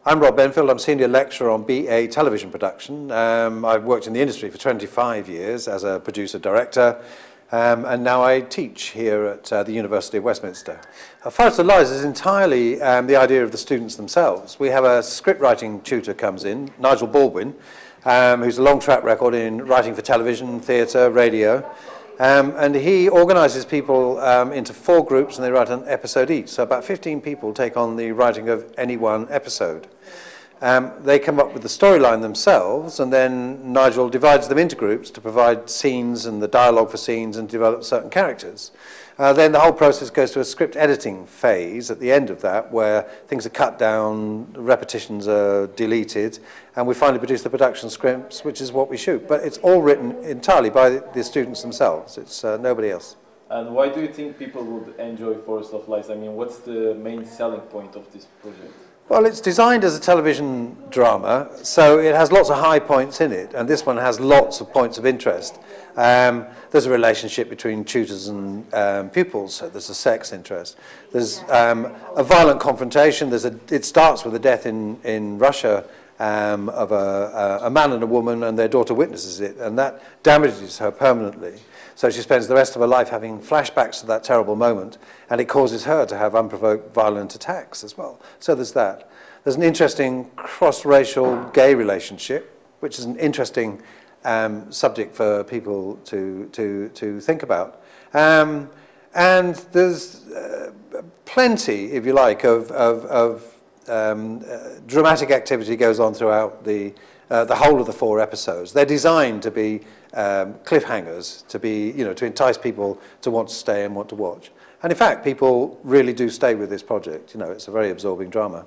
I'm Rob Benfield. I'm Senior Lecturer on BA Television Production. I've worked in the industry for 25 years as a producer-director, and now I teach here at the University of Westminster. Forest of Lies is entirely the idea of the students themselves. We have a script writing tutor comes in, Nigel Baldwin, who's a long track record in writing for television, theatre, radio. And he organises people into 4 groups, and they write an episode each. So about 15 people take on the writing of any one episode. They come up with the storyline themselves, and then Nigel divides them into groups to provide scenes and the dialogue for scenes and develop certain characters. Then the whole process goes to a script editing phase at the end of that, where things are cut down, repetitions are deleted, and we finally produce the production scripts, which is what we shoot. But it's all written entirely by the students themselves. It's nobody else. And why do you think people would enjoy Forest of Lies? I mean, what's the main selling point of this project? Well, it's designed as a television drama, so it has lots of high points in it, and this one has lots of points of interest. There's a relationship between tutors and pupils, so there's a sex interest. There's a violent confrontation. It starts with a death in Russia of a man and a woman, and their daughter witnesses it, and that damages her permanently. So she spends the rest of her life having flashbacks to that terrible moment, and it causes her to have unprovoked violent attacks as well. So there's that. There's an interesting cross-racial gay relationship, which is an interesting subject for people to think about. And there's plenty, if you like, of dramatic activity goes on throughout the whole of the 4 episodes. They're designed to be cliffhangers, to entice people to want to stay and want to watch. And in fact, people really do stay with this project. It's a very absorbing drama.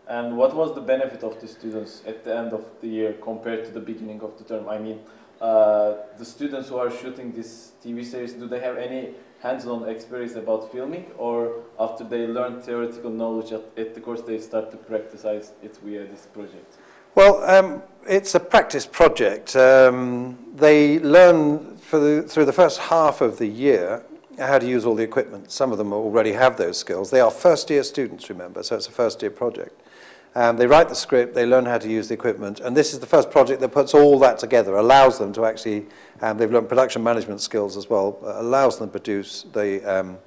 And what was the benefit of the students at the end of the year compared to the beginning of the term? I mean, the students who are shooting this TV series, do they have any hands-on experience about filming, or after they learn theoretical knowledge at the course, they start to practice it via this project? Well, it's a practice project. They learn through the first half of the year how to use all the equipment. Some of them already have those skills. They are first-year students, remember, so it's a first-year project. They write the script, they learn how to use the equipment, and this is the first project that puts all that together, allows them to actually, they've learned production management skills as well, allows them to produce the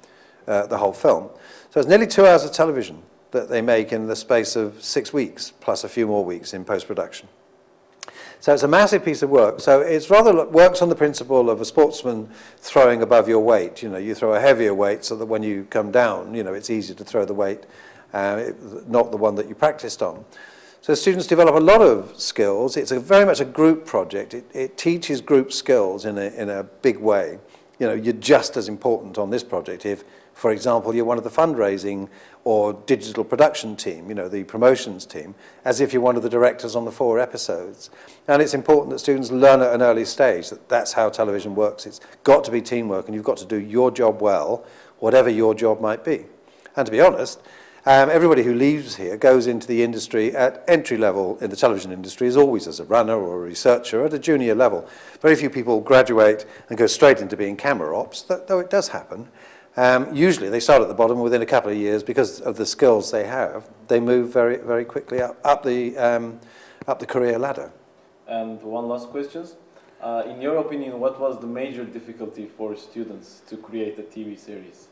whole film. So it's nearly 2 hours of television that they make in the space of 6 weeks, plus a few more weeks in post-production. So it's a massive piece of work. So it's rather works on the principle of a sportsman throwing above your weight. You throw a heavier weight so that when you come down, it's easier to throw the weight, not the one that you practiced on. So students develop a lot of skills. It's very much a group project. It teaches group skills in a big way. You're just as important on this project if, for example, you're one of the fundraising or digital production team, the promotions team, as if you're one of the directors on the 4 episodes. And it's important that students learn at an early stage that that's how television works. It's got to be teamwork, and you've got to do your job well, whatever your job might be. And to be honest, everybody who leaves here goes into the industry at entry level in the television industry is always as a runner or a researcher at a junior level. Very few people graduate and go straight into being camera ops, though it does happen. Usually they start at the bottom. Within a couple of years, because of the skills they have, they move very, very quickly up the career ladder. And one last question. In your opinion, what was the major difficulty for students to create a TV series?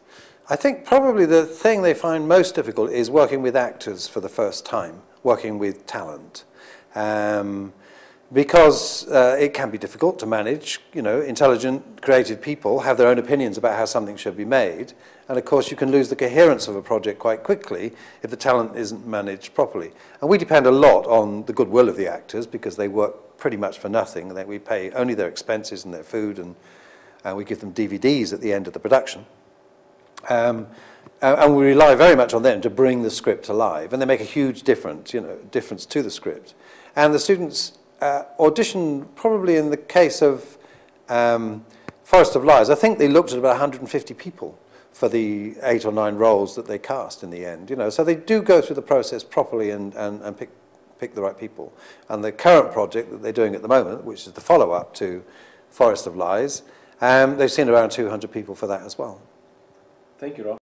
I think probably the thing they find most difficult is working with actors for the first time, working with talent. Because it can be difficult to manage. Intelligent, creative people have their own opinions about how something should be made. And of course, you can lose the coherence of a project quite quickly if the talent isn't managed properly. And we depend a lot on the goodwill of the actors because they work pretty much for nothing. We pay only their expenses and their food, and we give them DVDs at the end of the production. And we rely very much on them to bring the script alive. And they make a huge difference to the script. And the students audition, probably in the case of Forest of Lies, I think they looked at about 150 people for the 8 or 9 roles that they cast in the end. So they do go through the process properly and pick the right people. And the current project that they're doing at the moment, which is the follow-up to Forest of Lies, they've seen around 200 people for that as well. Thank you, Rob.